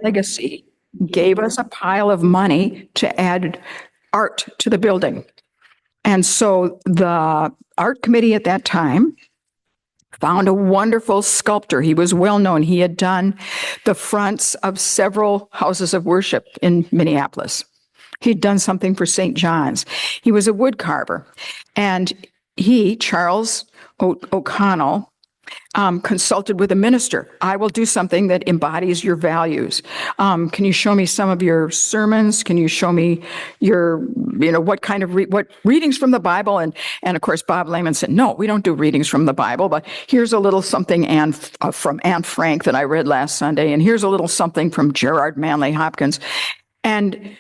legacy gave us a pile of money to add art to the building. And so the art committee at that time found a wonderful sculptor. He was well known. He had done the fronts of several houses of worship in Minneapolis. He'd done something for St. John's. He was a wood carver. And he, Charles O'Connell, consulted with a minister. I will do something that embodies your values. Can you show me some of your sermons? Can you show me your, what kind of, what readings from the Bible? And of course, Bob Lehman said, no, we don't do readings from the Bible, but here's a little something from Anne Frank that I read last Sunday. And here's a little something from Gerard Manley Hopkins. And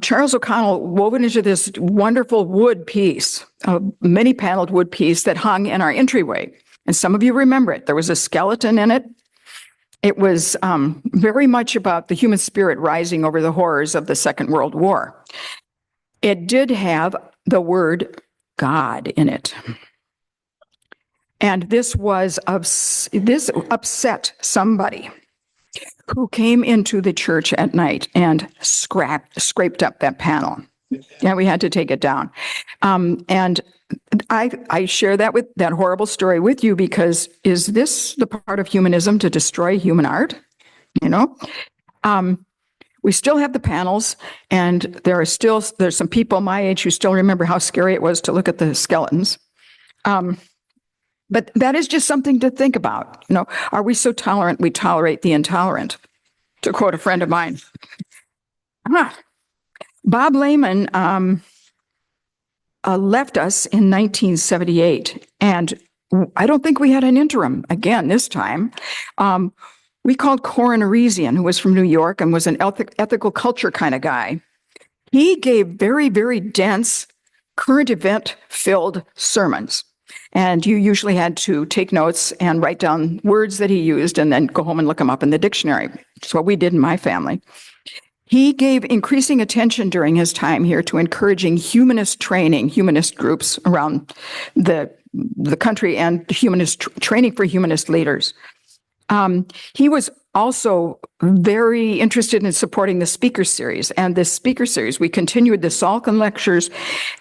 Charles O'Connell wove it into this wonderful wood piece, a many-paneled wood piece that hung in our entryway. And some of you remember it. There was a skeleton in it. It was very much about the human spirit rising over the horrors of the Second World War. It did have the word God in it. And this upset somebody who came into the church at night and scraped up that panel. Yeah, we had to take it down. And I share that horrible story with you because is this the part of humanism to destroy human art? We still have the panels, and there's some people my age who still remember how scary it was to look at the skeletons. But that is just something to think about. Are we so tolerant we tolerate the intolerant? To quote a friend of mine. Bob Lehman left us in 1978, and I don't think we had an interim again this time. We called Corin Arisian, who was from New York and was an ethical culture kind of guy. He gave very, very dense, current event-filled sermons. And you usually had to take notes and write down words that he used and then go home and look them up in the dictionary. That's what we did in my family. He gave increasing attention during his time here to encouraging humanist training, humanist groups around the country, and humanist training for humanist leaders. He was also very interested in supporting the speaker series. And this speaker series, we continued the Salkin lectures,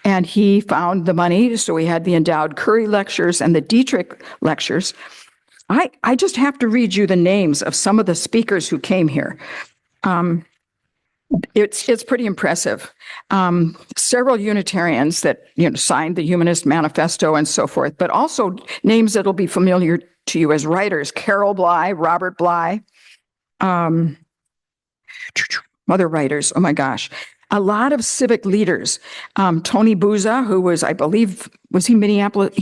and he found the money. So we had the endowed Curry lectures and the Dietrich lectures. I just have to read you the names of some of the speakers who came here. It's pretty impressive. Several Unitarians that signed the Humanist Manifesto and so forth, but also names that'll be familiar to you as writers: Carol Bly, Robert Bly, other writers. Oh my gosh, a lot of civic leaders. Tony Buzza, who was, I believe, was he Minneapolis?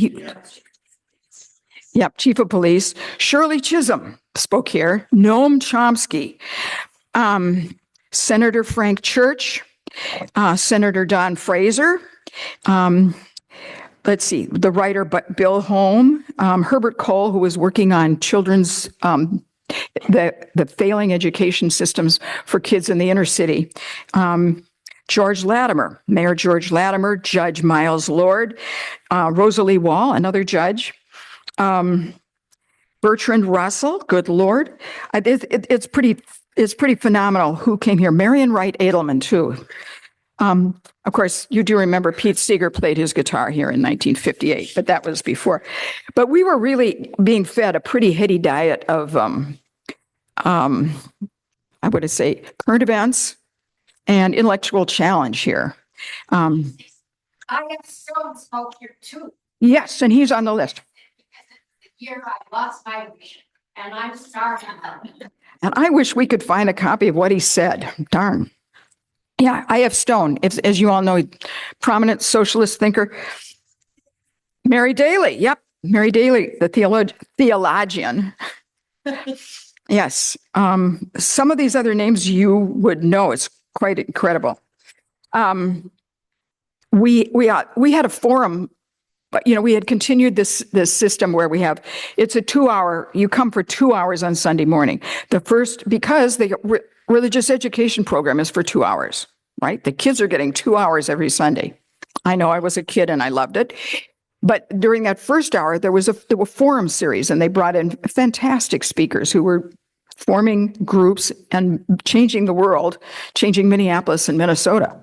Chief of police. Shirley Chisholm spoke here. Noam Chomsky. Senator Frank Church, Senator Don Fraser, let's see, the writer Bill Holm, Herbert Cole, who was working on children's, the failing education systems for kids in the inner city, George Latimer, Mayor George Latimer, Judge Miles Lord, Rosalie Wall, another judge, Bertrand Russell, good Lord. It's pretty phenomenal who came here. Marion Wright Edelman, too. Of course, you do remember Pete Seeger played his guitar here in 1958, but that was before. But we were really being fed a pretty heady diet of, I would say, current events and intellectual challenge here. I have Stone spoke here, too. Yes, and he's on the list. The year I lost my vision, and I'm sorry. And I wish we could find a copy of what he said. Darn. Yeah, I.F. Stone, as you all know, prominent socialist thinker. Mary Daly, yep. Mary Daly, the theologian. Yes. Some of these other names you would know. It's quite incredible. We had a forum. But, we had continued this system where it's a 2-hour, you come for 2 hours on Sunday morning. Because the religious education program is for 2 hours, right? The kids are getting 2 hours every Sunday. I know I was a kid and I loved it. But during that first hour, there were forum series, and they brought in fantastic speakers who were forming groups and changing the world, changing Minneapolis and Minnesota.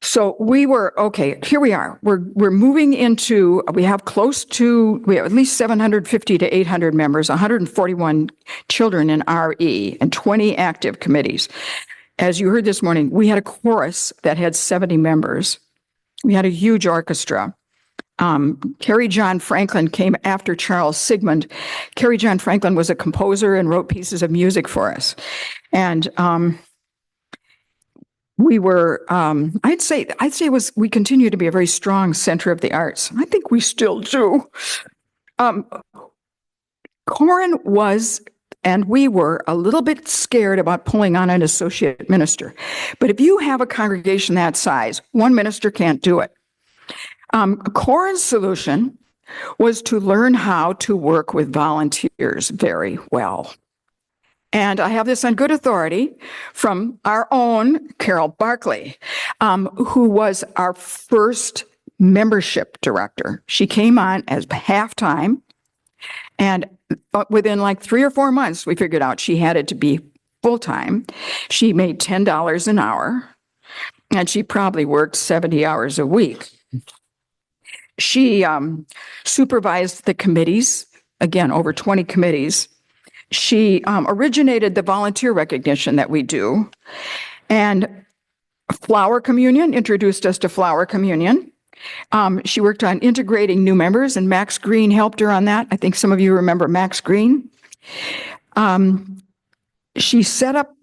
So we were, okay, here we are. We're moving into, we have at least 750 to 800 members, 141 children in RE, and 20 active committees. As you heard this morning, we had a chorus that had 70 members. We had a huge orchestra. Carrie John Franklin came after Charles Sigmund. Carrie John Franklin was a composer and wrote pieces of music for us. And we were, I'd say we continue to be a very strong center of the arts. I think we still do. Corin was, and we were, a little bit scared about pulling on an associate minister. But if you have a congregation that size, one minister can't do it. Corin's solution was to learn how to work with volunteers very well. And I have this on good authority from our own Carol Barkley, who was our first membership director. She came on as half-time, and within like 3 or 4 months, we figured out she had it to be full-time. She made $10 an hour, and she probably worked 70 hours a week. She supervised the committees, again, over 20 committees. She originated the volunteer recognition that we do. And Flower Communion introduced us to Flower Communion. She worked on integrating new members, and Max Green helped her on that. I think some of you remember Max Green. She set up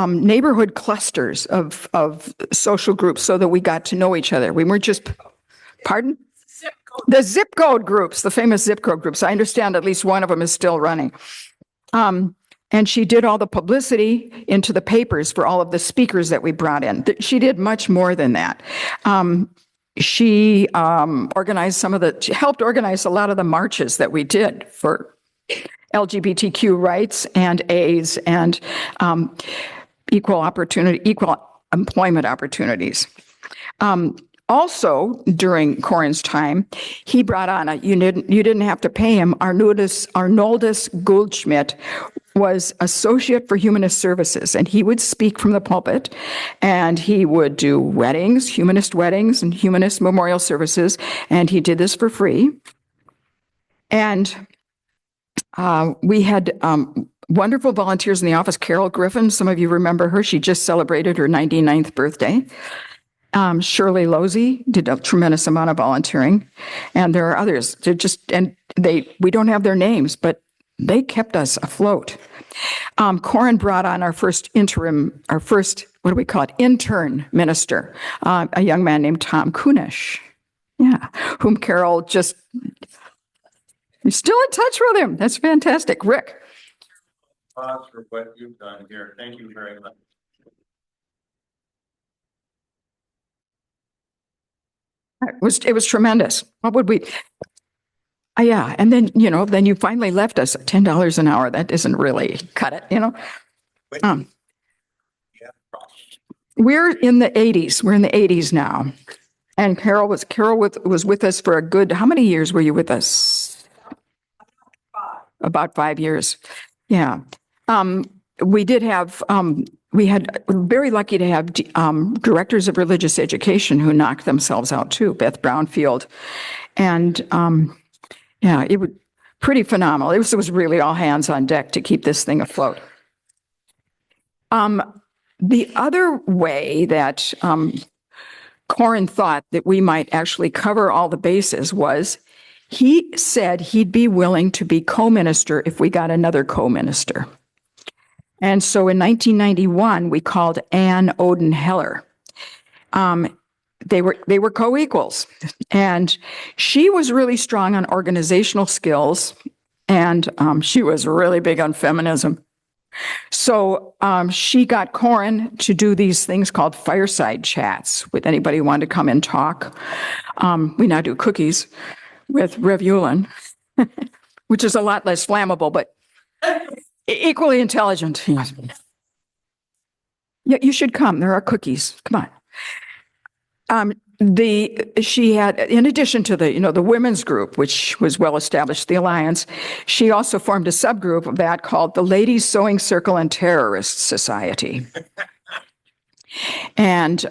neighborhood clusters of social groups so that we got to know each other. We weren't just, pardon? The zip code groups, the famous zip code groups. I understand at least one of them is still running. And she did all the publicity into the papers for all of the speakers that we brought in. She did much more than that. She organized she helped organize a lot of the marches that we did for LGBTQ rights and AIDS and equal employment opportunities. Also, during Corin's time, he brought on you didn't have to pay him. Arnoldus Goldschmidt was Associate for Humanist Services, and he would speak from the pulpit, and he would do humanist weddings and humanist memorial services, and he did this for free. And we had wonderful volunteers in the office. Carol Griffin, some of you remember her. She just celebrated her 99th birthday. Shirley Losey did a tremendous amount of volunteering, and there are others. We don't have their names, but they kept us afloat. Corin brought on our first intern minister, a young man named Tom Kunish, whom Carol you're still in touch with him. That's fantastic. Rick. Applause for what you've done here. Thank you very much. It was tremendous. What would we? Yeah, and then you finally left us $10 an hour. That doesn't really cut it, We're in the 80s. We're in the 80s now, and Carol was with us for a good. How many years were you with us? About 5 years. Yeah. We did have. We had very lucky to have directors of religious education who knocked themselves out too, Beth Brownfield, and it was pretty phenomenal. It was really all hands on deck to keep this thing afloat. The other way that Corin thought that we might actually cover all the bases was he said he'd be willing to be co-minister if we got another co-minister. And so in 1991, we called Ann Oden Heller. They were co-equals, and she was really strong on organizational skills, and she was really big on feminism. So she got Corin to do these things called fireside chats with anybody who wanted to come and talk. We now do cookies with Revulin, which is a lot less flammable, but equally intelligent. Yeah, you should come. There are cookies. Come on. she had, in addition to the women's group, which was well established, the Alliance, she also formed a subgroup of that called the Ladies Sewing Circle and Terrorist Society. And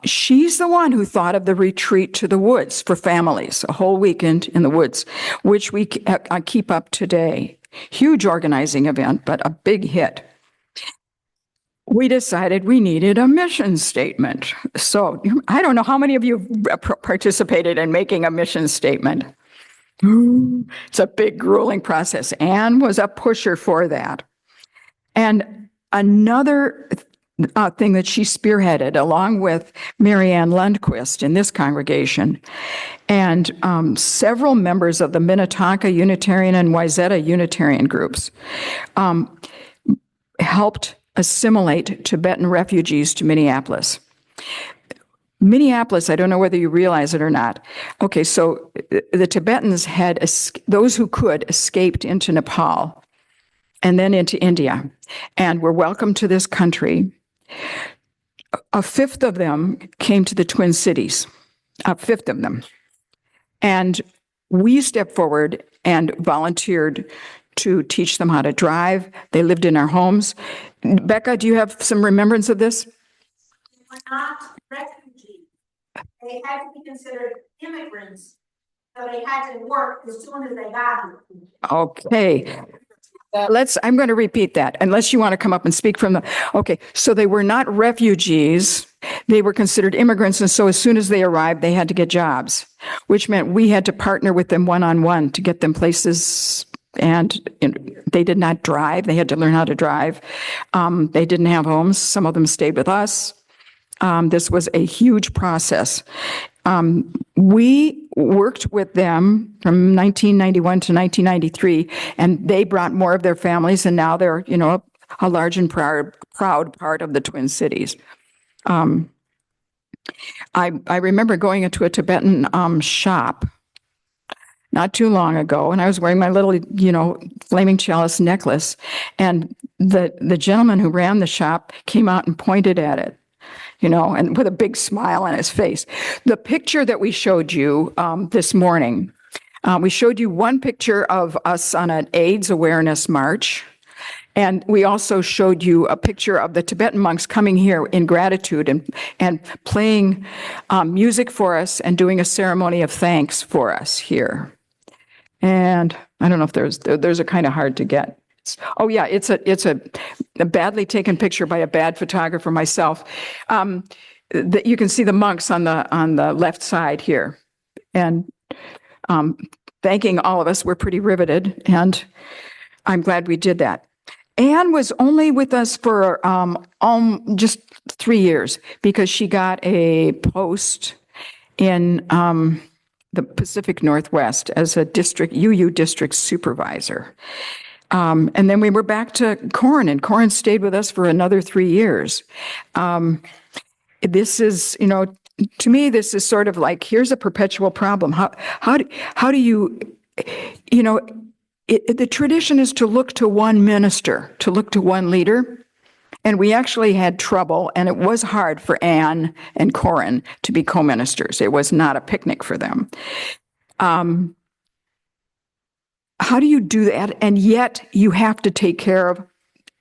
she's the one who thought of the retreat to the woods for families, a whole weekend in the woods, which we keep up today. Huge organizing event, but a big hit. We decided we needed a mission statement. So I don't know how many of you participated in making a mission statement. It's a big, grueling process. Anne was a pusher for that. And another thing that she spearheaded, along with Marianne Lundquist in this congregation, and several members of the Minnetonka Unitarian and Wayzata Unitarian groups, helped assimilate Tibetan refugees to Minneapolis. Minneapolis, I don't know whether you realize it or not. Okay, so the Tibetans had, those who could, escaped into Nepal and then into India and were welcomed to this country. A fifth of them came to the Twin Cities, a fifth of them. And we stepped forward and volunteered to teach them how to drive. They lived in our homes. Becca, do you have some remembrance of this? They were not refugees. They had to be considered immigrants, so they had to work as soon as they got here. Okay. I'm going to repeat that, unless you want to come up and speak from the, okay. So they were not refugees. They were considered immigrants. And so as soon as they arrived, they had to get jobs, which meant we had to partner with them one-on-one to get them places. And they did not drive. They had to learn how to drive. They didn't have homes. Some of them stayed with us. This was a huge process. We worked with them from 1991 to 1993, and they brought more of their families, and now they're, a large and proud part of the Twin Cities. I remember going into a Tibetan shop not too long ago, and I was wearing my little, flaming chalice necklace, and the gentleman who ran the shop came out and pointed at it, and with a big smile on his face. The picture that we showed you this morning, we showed you one picture of us on an AIDS awareness march, and we also showed you a picture of the Tibetan monks coming here in gratitude and playing music for us and doing a ceremony of thanks for us here. And I don't know if those are kind of hard to get. Oh yeah, it's a badly taken picture by a bad photographer myself. That you can see the monks on the left side here, and thanking all of us. We're pretty riveted, and I'm glad we did that. Anne was only with us for just 3 years because she got a post in the Pacific Northwest as a UU district supervisor. And then we were back to Corin, and Corin stayed with us for another 3 years. This is, to me, this is sort of like, here's a perpetual problem. How do you, the tradition is to look to one minister, to look to one leader. And we actually had trouble, and it was hard for Anne and Corin to be co-ministers. It was not a picnic for them. How do you do that? And yet you have to take care of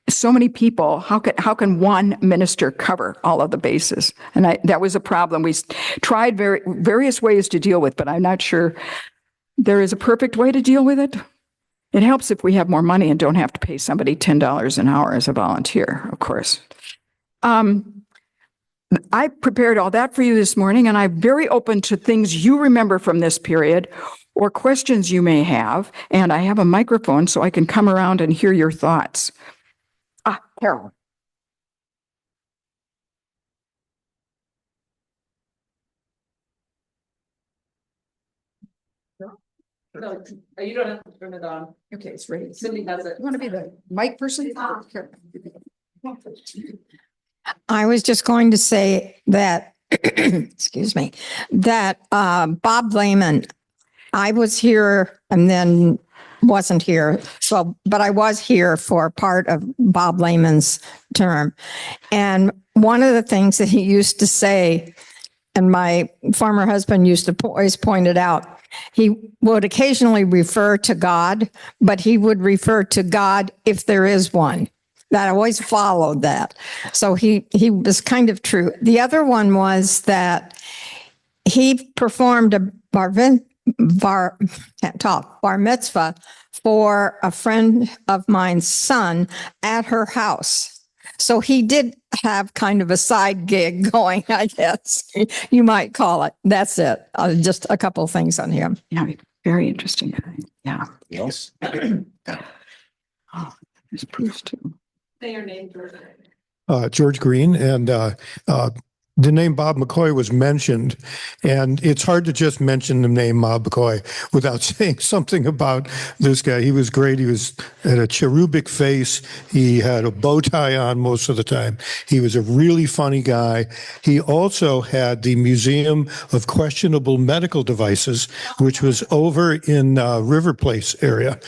so many people. How can one minister cover all of the bases? And that was a problem we tried various ways to deal with, but I'm not sure there is a perfect way to deal with it. It helps if we have more money and don't have to pay somebody $10 an hour as a volunteer, of course. I prepared all that for you this morning, and I'm very open to things you remember from this period or questions you may have. And I have a microphone so I can come around and hear your thoughts. Carol. No, you don't have to turn it on. Okay, it's ready. Cindy has it. You want to be the mic person? I was just going to say that, excuse me, that Bob Lehman, I was here and then wasn't here. But I was here for part of Bob Lehman's term. And one of the things that he used to say and my former husband used to always point it out. He would occasionally refer to God, but he would refer to God if there is one. That always followed that. So he was kind of true. The other one was that he performed a bar mitzvah for a friend of mine's son at her house. So he did have kind of a side gig going, I guess you might call it. That's it. Just a couple of things on him. Yeah, very interesting guy. Yeah. Yes. Oh, there's Bruce too. Say your name, George. George Green, and the name Bob McCoy was mentioned, and it's hard to just mention the name Bob McCoy without saying something about this guy. He was great. He had a cherubic face. He had a bow tie on most of the time. He was a really funny guy. He also had the Museum of Questionable Medical Devices, which was over in River Place area,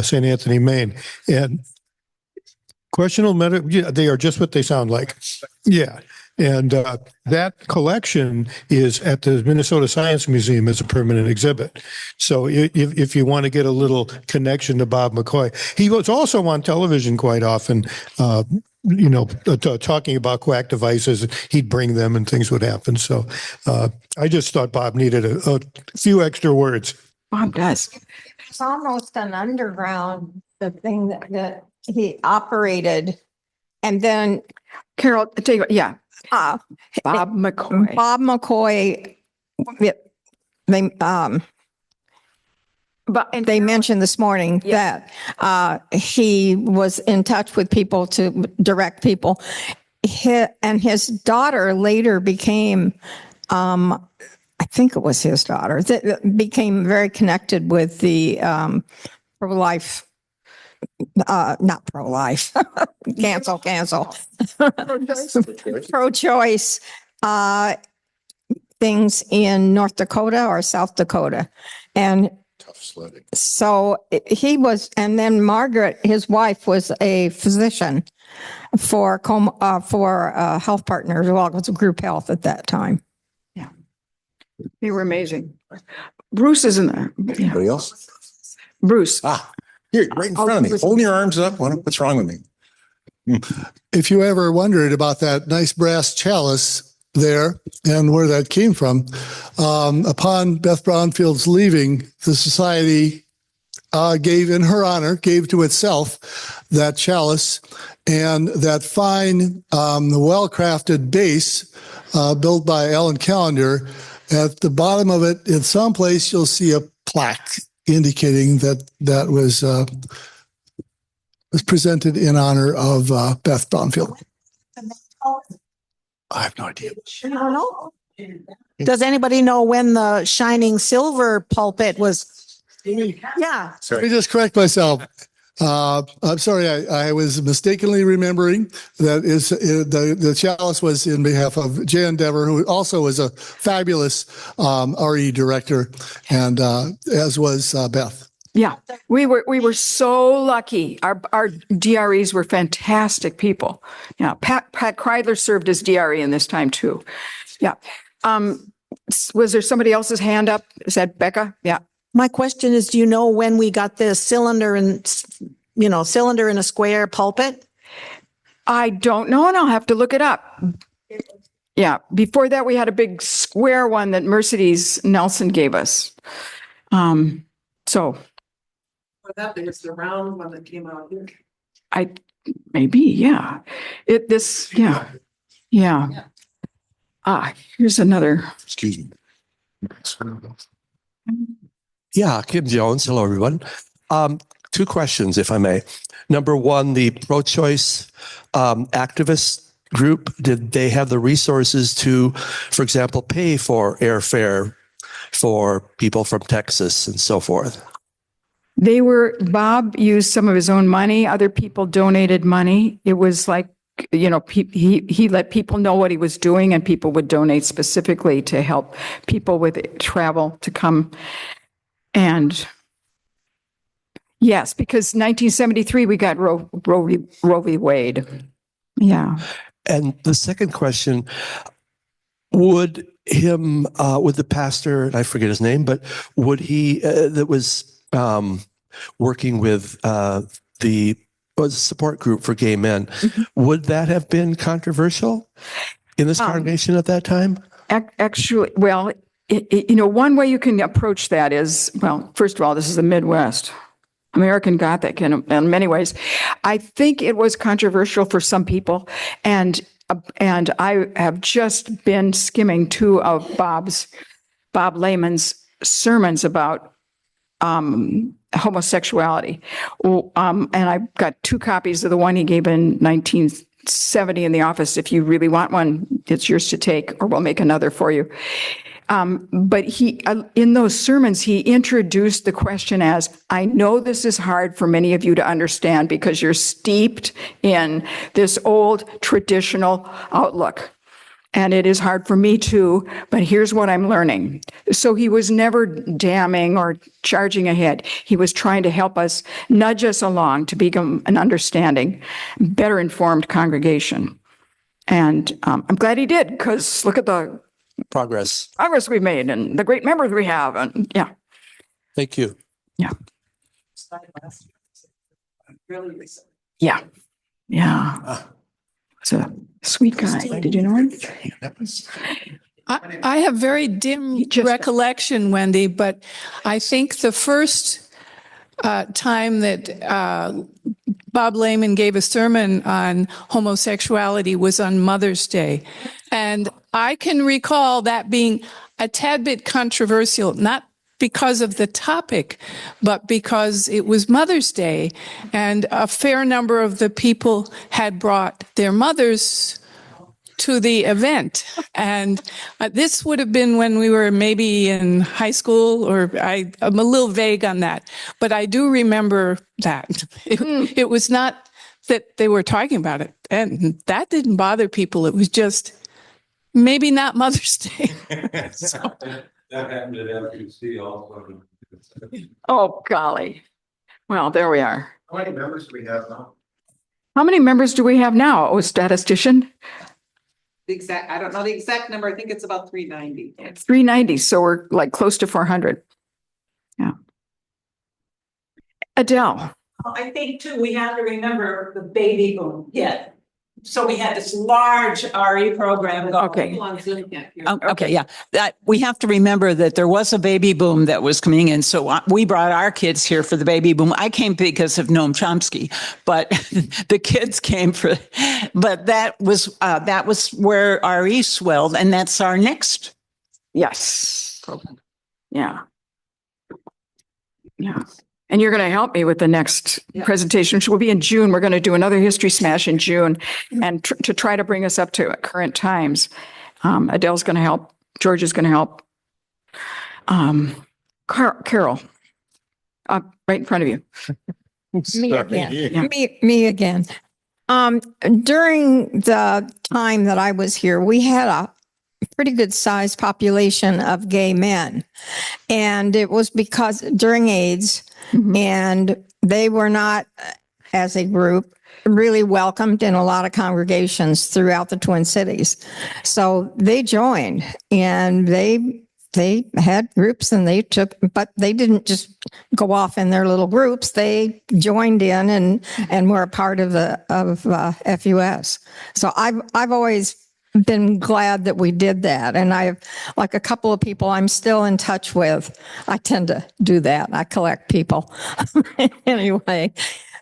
St. Anthony, Maine. And questionable medical, yeah, they are just what they sound like. Yeah. And that collection is at the Minnesota Science Museum as a permanent exhibit. So if you want to get a little connection to Bob McCoy, he was also on television quite often, talking about quack devices. He'd bring them and things would happen. So I just thought Bob needed a few extra words. Bob does. It's almost an underground, the thing that he operated. And then Carol, tell you what, yeah. Bob McCoy. Bob McCoy, they mentioned this morning that he was in touch with people to direct people. And his daughter later became, I think it was his daughter, that became very connected with the pro-life. Not pro-life, cancel. Pro-choice things in North Dakota or South Dakota. And Tough sledding. so he was, and then Margaret, his wife, was a physician for Health Partners. Well, it was group health at that time. Yeah. They were amazing. Bruce is in there. Yeah. Anybody else? Bruce. Here, right in front of me. Holding your arms up. What's wrong with me? If you ever wondered about that nice brass chalice there and where that came from, upon Beth Brownfield's leaving, the society gave in her honor, gave to itself that chalice and that fine, well-crafted base built by Ellen Callender. At the bottom of it, in some place, you'll see a plaque indicating that was presented in honor of Beth Brownfield. I have no idea. I don't know. Does anybody know when the shining silver pulpit was? Yeah. Let me just correct myself. I'm sorry, I was mistakenly remembering that is the chalice was in behalf of Jan Dever, who also was a fabulous RE director, and as was Beth. Yeah, we were so lucky. Our DREs were fantastic people. Yeah, Pat Kreidler served as DRE in this time too. Yeah. Was there somebody else's hand up? Is that Becca? Yeah. My question is, do you know when we got this cylinder in a square pulpit? I don't know, and I'll have to look it up. Yeah. Before that, we had a big square one that Mercedes Nelson gave us. So. Or that is the round one that came out here. Maybe, yeah. Yeah. Here's another. Excuse me. Yeah, Kim Jones. Hello, everyone. Two questions, if I may. Number one, the pro-choice activist group, did they have the resources to, for example, pay for airfare for people from Texas and so forth? Bob used some of his own money. Other people donated money. It was like, he let people know what he was doing, and people would donate specifically to help people with travel to come. And yes, because 1973, we got Roe v. Wade. Yeah. And the second question, would would the pastor, and I forget his name, but would he, that was working with the was a support group for gay men, would that have been controversial in this congregation at that time? Actually, well, one way you can approach that is, well, first of all, this is the Midwest, American Gothic in many ways. I think it was controversial for some people, and I have just been skimming two of Bob Lehman's sermons about homosexuality. And I've got two copies of the one he gave in 1970 in the office. If you really want one, it's yours to take, or we'll make another for you. But he, in those sermons, he introduced the question as, I know this is hard for many of you to understand because you're steeped in this old traditional outlook. And it is hard for me too, but here's what I'm learning. So he was never damning or charging ahead. He was trying to help us, nudge us along to become an understanding, better informed congregation. And I'm glad he did, because look at the Progress. we've made and the great members we have. And yeah. Thank you. Yeah. Really recent. Yeah. Yeah. It's a sweet guy. Did you know him? I have very dim recollection, Wendy, but I think the first time that Bob Lehman gave a sermon on homosexuality was on Mother's Day. And I can recall that being a tad bit controversial, not because of the topic, but because it was Mother's Day, and a fair number of the people had brought their mothers to the event. And this would have been when we were maybe in high school, or I'm a little vague on that, but I do remember that. It was not that they were talking about it, and that didn't bother people. It was just maybe not Mother's Day. So. That happened at FUS also. Oh, golly. Well, there we are. How many members do we have now? How many members do we have now? Oh, statistician? I don't know the exact number. I think it's about 390. 390. So we're like close to 400. Yeah. Adele. I think too, we have to remember the baby boom hit. So we had this large RE program going. Okay. People on Zoom can't hear. Okay, yeah. That we have to remember that there was a baby boom that was coming in. So we brought our kids here for the baby boom. I came because of Noam Chomsky, but the kids came for. But that was where RE swelled, and that's our next. Yes. Program. Yeah. Yeah. And you're going to help me with the next presentation, which will be in June. We're going to do another History Smash in June, and to try to bring us up to current times. Adele's going to help. George is going to help. Carol, right in front of you. Me again. Yeah. Me again. During the time that I was here, we had a pretty good sized population of gay men. And it was because during AIDS, and they were not, as a group, really welcomed in a lot of congregations throughout the Twin Cities. So they joined, and they had groups, and but they didn't just go off in their little groups. They joined in and were a part of FUS. So I've always been glad that we did that. And I've, like a couple of people I'm still in touch with. I tend to do that. I collect people anyway.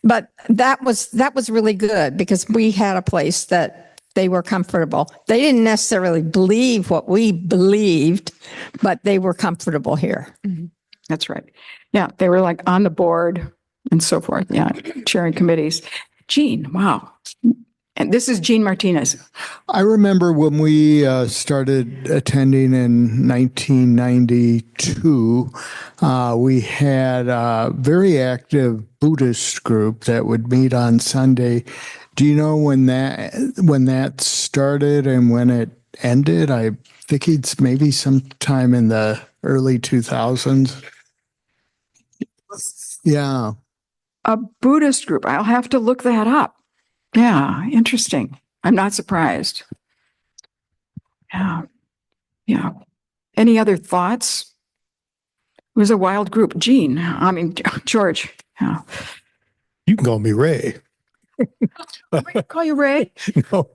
But that was really good, because we had a place that they were comfortable. They didn't necessarily believe what we believed, but they were comfortable here. That's right. Yeah. They were like on the board and so forth. Yeah. Chairing committees. Jean, wow. And this is Jean Martinez. I remember when we started attending in 1992, we had a very active Buddhist group that would meet on Sunday. Do you know when that started and when it ended? I think it's maybe sometime in the early 2000s. Yeah. A Buddhist group. I'll have to look that up. Yeah, interesting. I'm not surprised. Yeah. Yeah. Any other thoughts? It was a wild group. George. Yeah. You can call me Ray. Call you Ray? No.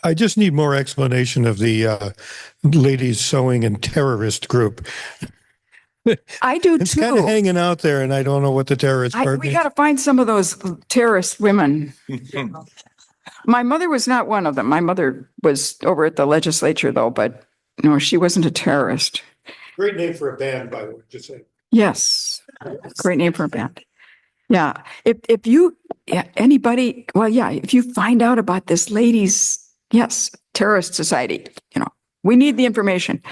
I just need more explanation of the ladies sewing and terrorist group. I do It's too. kind of hanging out there, and I don't know what the terrorist part We is. got to find some of those terrorist women. My mother was not one of them. My mother was over at the legislature, though, but no, she wasn't a terrorist. Great name for a band, by the way, just say. Yes. Great name for a band. Yeah. If you, anybody, well, yeah, if you find out about this ladies, yes, terrorist society, we need the information.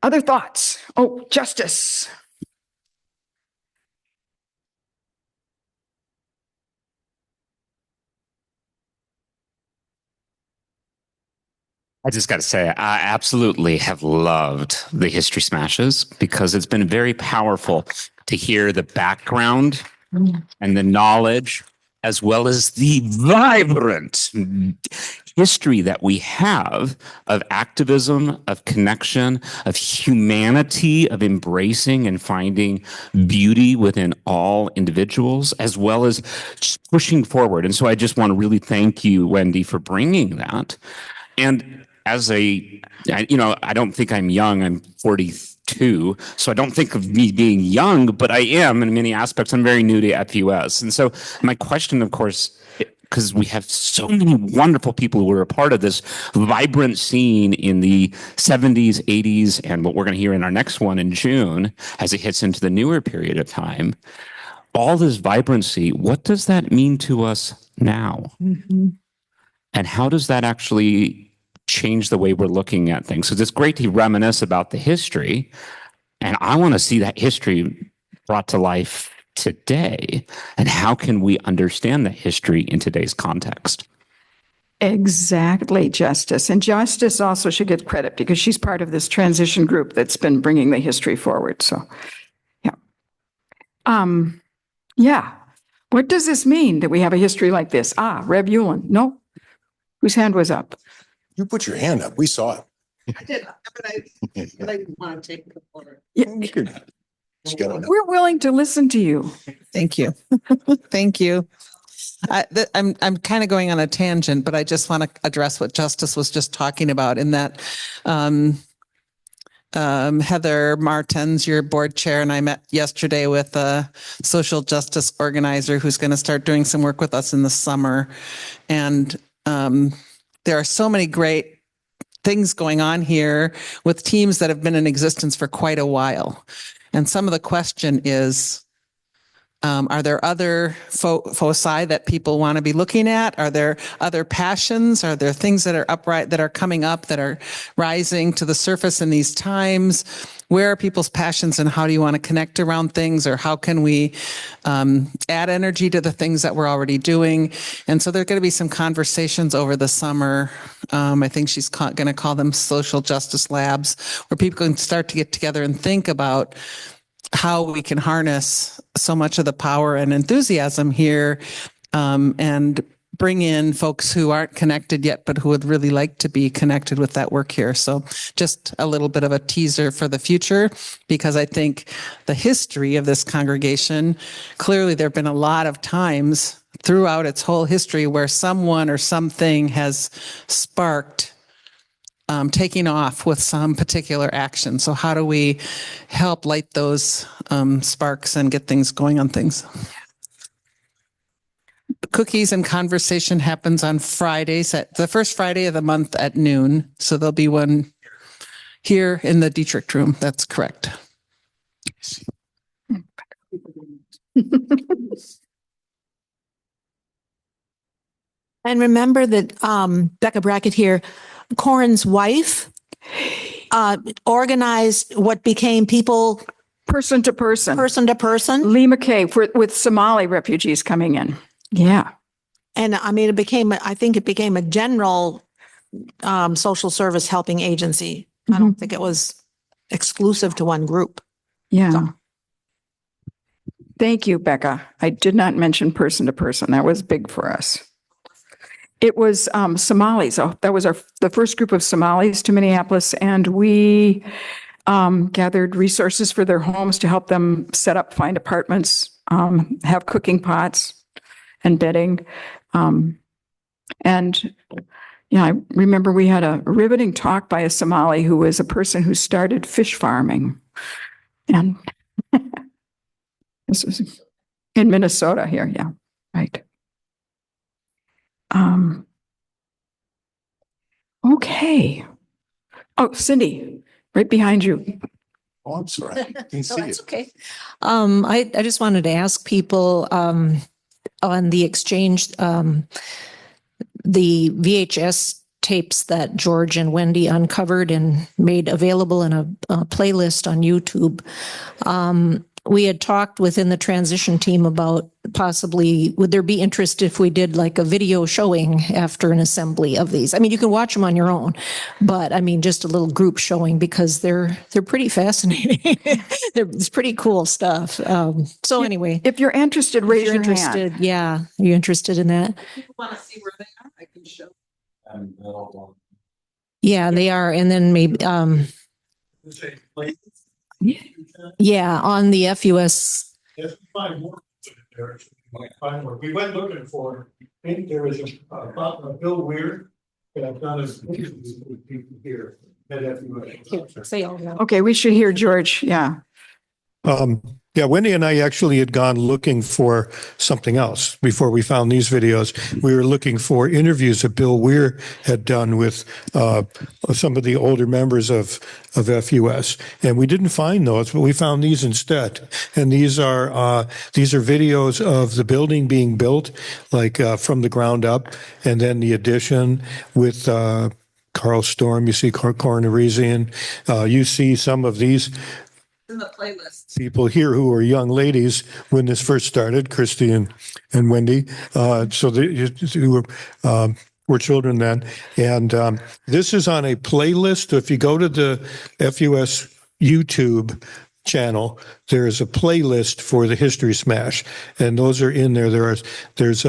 Other thoughts? Oh, Justice. I just got to say, I absolutely have loved the History Smashes because it's been very powerful to hear the background and the knowledge, as well as the vibrant history that we have of activism, of connection, of humanity, of embracing and finding beauty within all individuals, as well as just pushing forward. And so I just want to really thank you, Wendy, for bringing that. And as I don't think I'm young. I'm 42, so I don't think of me being young, but I am in many aspects. I'm very new to FUS. And so my question, of course, because we have so many wonderful people who were a part of this vibrant scene in the 70s, 80s, and what we're going to hear in our next one in June as it hits into the newer period of time. All this vibrancy, what does that mean to us now? Mm-hmm. And how does that actually change the way we're looking at things? So it's great to reminisce about the history, and I want to see that history brought to life today. And how can we understand that history in today's context? Exactly, Justice. And Justice also should get credit because she's part of this transition group that's been bringing the history forward. So, yeah. Yeah. What does this mean that we have a history like this? Rev Ulan. No? Whose hand was up? You put your hand up. We saw it. I did, but I didn't want to take the floor. We're willing to listen to you. Thank you. Thank you. I'm kind of going on a tangent, but I just want to address what Justice was just talking about in that Heather Martins, your board chair, and I met yesterday with a social justice organizer who's going to start doing some work with us in the summer. And there are so many great things going on here with teams that have been in existence for quite a while. And some of the question is, are there other foci that people want to be looking at? Are there other passions? Are there things that are coming up, that are rising to the surface in these times? Where are people's passions, and how do you want to connect around things, or how can we add energy to the things that we're already doing? And so there are going to be some conversations over the summer. I think she's going to call them social justice labs, where people can start to get together and think about how we can harness so much of the power and enthusiasm here, and bring in folks who aren't connected yet, but who would really like to be connected with that work here. So just a little bit of a teaser for the future, because I think the history of this congregation, clearly there have been a lot of times throughout its whole history where someone or something has sparked taking off with some particular action. So how do we help light those sparks and get things going on things? Cookies and conversation happens on Fridays, at the first Friday of the month at noon. So there'll be one here in the Dietrich room. That's correct. And remember that Becca Brackett here, Corin's wife, organized what became people person to person. Lee McKay with Somali refugees coming in. Yeah. And I mean, I think it became a general social service helping agency. I don't think it was exclusive to one group. Yeah. So. Thank you, Becca. I did not mention person to person. That was big for us. It was Somalis. Oh, that was the first group of Somalis to Minneapolis, and we gathered resources for their homes to help them set up, find apartments, have cooking pots and bedding. And yeah, I remember we had a riveting talk by a Somali who was a person who started fish farming. And this was in Minnesota here. Yeah, right. Okay. Oh, Cindy, right behind you. Oh, I'm sorry. I didn't see That's it. okay. I just wanted to ask people on the exchange, the VHS tapes that George and Wendy uncovered and made available in a playlist on YouTube. We had talked within the transition team about possibly, would there be interest if we did like a video showing after an assembly of these? I mean, you can watch them on your own, but I mean, just a little group showing because they're pretty fascinating. It's pretty cool stuff. So anyway. If you're interested, raise your hand. Yeah. Are you interested in that? If people want to see where they are, I can show. Yeah, they are. And then maybe, yeah, on the FUS. Yes, find more. Find more. We went looking for, I think there was a Bill Weir, and I've done this with people here at FUS. Okay, we should hear George. Yeah. Yeah, Wendy and I actually had gone looking for something else before we found these videos. We were looking for interviews that Bill Weir had done with some of the older members of FUS, and we didn't find those, but we found these instead. And these are videos of the building being built, like from the ground up, and then the addition with Carl Storm. You see Cornerizian. You see some of these. In the playlist. People here who were young ladies when this first started, Christy and Wendy. So they were children then. And this is on a playlist. If you go to the FUS YouTube channel, there is a playlist for the History Smash. And those are in there. There's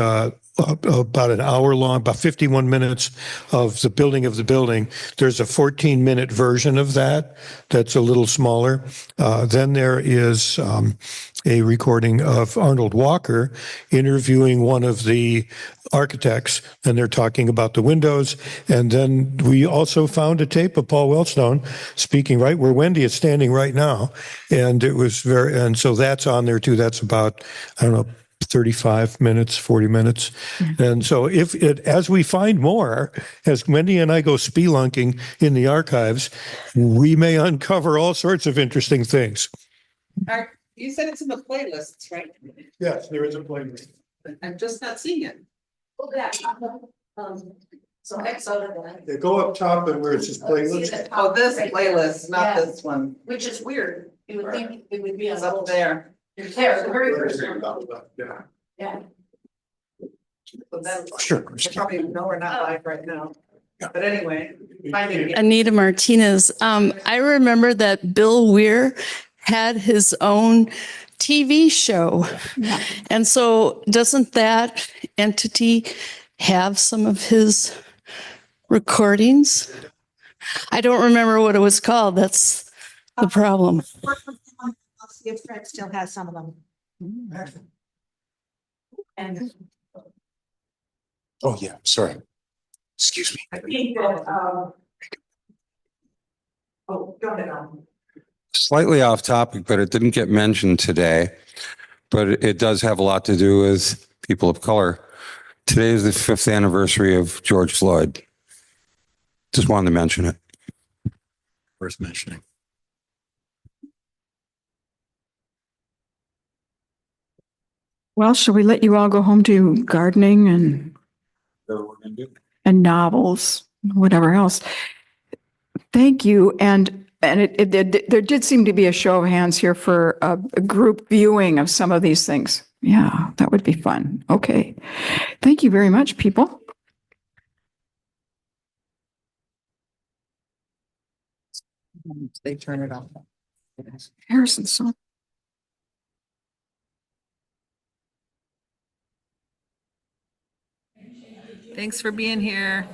about an hour long, about 51 minutes of the building. There's a 14-minute version of that that's a little smaller. Then there is a recording of Arnold Walker interviewing one of the architects, and they're talking about the windows. And then we also found a tape of Paul Wellstone speaking right where Wendy is standing right now. And it was and so that's on there too. That's about, I don't know, 35 minutes, 40 minutes. And so as we find more, as Wendy and I go spelunking in the archives, we may uncover all sorts of interesting things. You said it's in the playlists, right? Yes, there is a playlist. I'm just not seeing it. So next other one. They go up top and where it says playlist. Oh, this playlist, not this one. Which is weird. You would think it would be It's up there. It's there, the very first one. Yeah. Yeah. But then, Sure. you probably know we're not live right now. But anyway, find it again. Anita Martinez. I remember that Bill Weir had his own TV show. Yeah. And so doesn't that entity have some of his recordings? I don't remember what it was called. That's the problem. I'll see if Fred still has some of them. And Oh, yeah, sorry. Excuse me. I think that, oh, go ahead. Slightly off topic, but it didn't get mentioned today, but it does have a lot to do with people of color. Today is the 5th anniversary of George Floyd. Just wanted to mention it. Worth mentioning. Well, shall we let you all go home to gardening and novels, whatever else? Thank you. And there did seem to be a show of hands here for a group viewing of some of these things. Yeah, that would be fun. Okay. Thank you very much, people. They turn it off. Harrison, so. Thanks for being here.